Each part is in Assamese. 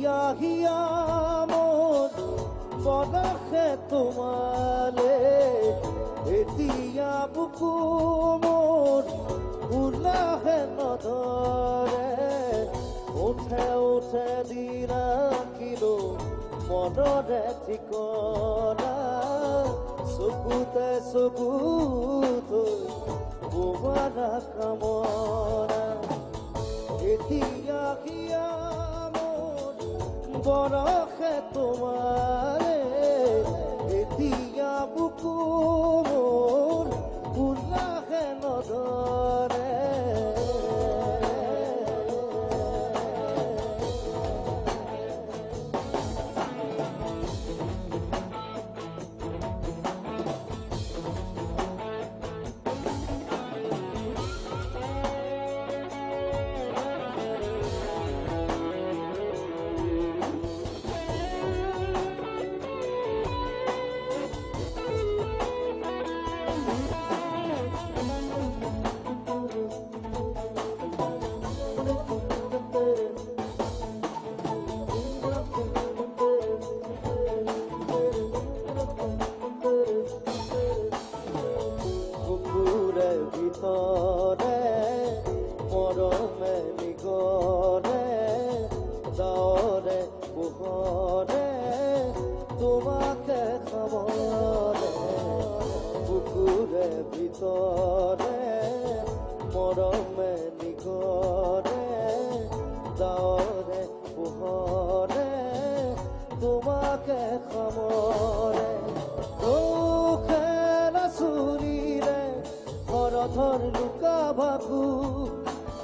হিয়া হিয়া মন বনাখে তোমালে এতিয়া বুকু মোৰ উলাহে নধৰে উঠে উঠে দিনা কিলো মনৰে ঠিকনা চকুতে চকু থৈ বোমাৰা কামনা এতিয়া হিয়া মন বৰষে তোমাৰে এতিয়া বুকু মোৰ উলাহে নধৰে ভিতরে মরমে নিগরে দাওরে পোহরে তোমাকে খবরে পুকুরে ভিতরে মরমে নিগরে দাওরে পোহরে তোমাকে খবরে ধর লুকা ভাবু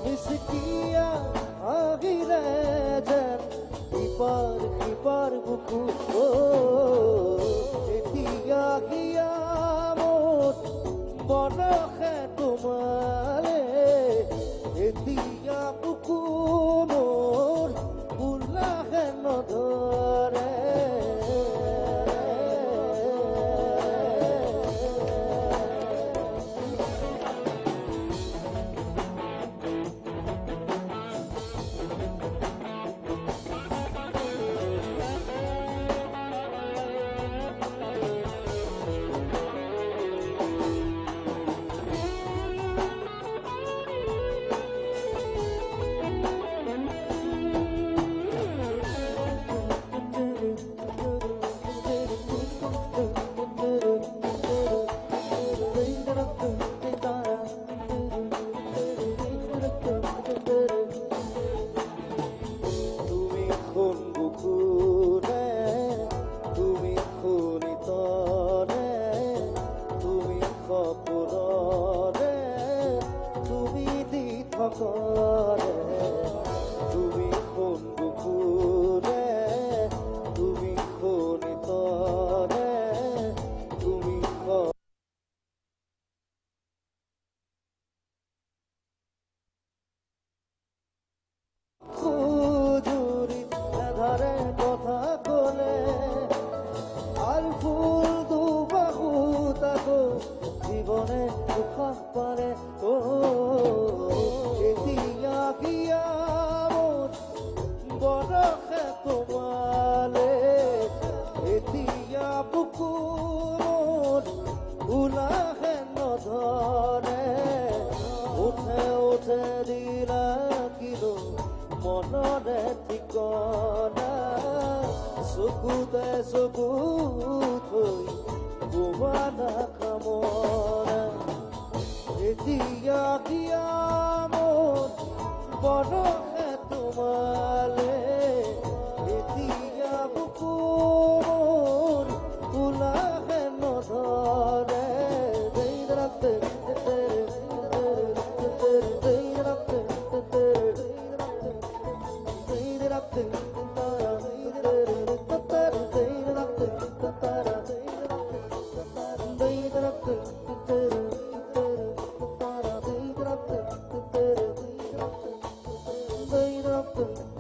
মিসকিয়া আগিরে যেন কিপার বুকু এতিয়া গিয়া মোট বনখে তোমালে এতিয়া বুকু মোর উলাহে নধৰে তুমি কোন বুকুরে তুমি কোন তরে তুমি খুজুরি ধারে কথা কলে আর ফুল দুবাহু তাকো জীবনে উখান পারে ও বরখে তোমালে এতিয়া বুকু মোৰ উলাহে নধৰে উঠে উঠে দিনা কিলো মনৰে ঠিকনা চকুতে চকু থৈ বোমাৰা কামনা এতিয়া দিয়া মোৰ বৰষে তোমালে এতিয়া বুকু মোৰ উলাহে নধৰে Up